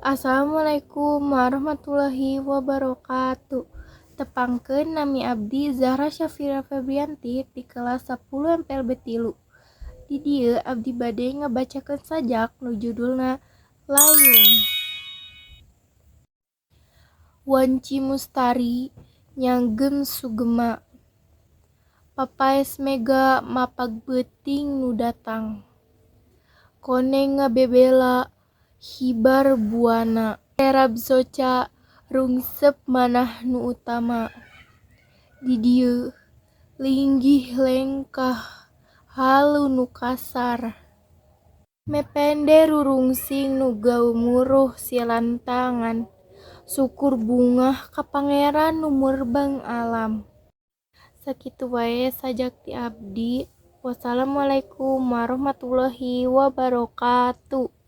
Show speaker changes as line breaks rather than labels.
Assalamualaikum warahmatullahi wabarakatuh. Tepangkeun nami abdi Zahra Syafira Febrianti di kelas 10 MPLB 3. Di dieu abdi bade ngabacakeun sajak nu judulna Layung. Wanci mustari nyanggeun sugema. Papaes mega mapag beuting nu datang. Koneng ngabebela hibar buana. Erab soca rungsep manah nu utama. Di dieu linggih lengkah halu nu kasar. Mepende rurungsing nu gaumuruh silantangan. Syukur bungah ka Pangeran nu murbang alam. Sakitu wae sajak ti abdi. Wassalamualaikum warahmatullahi wabarakatuh.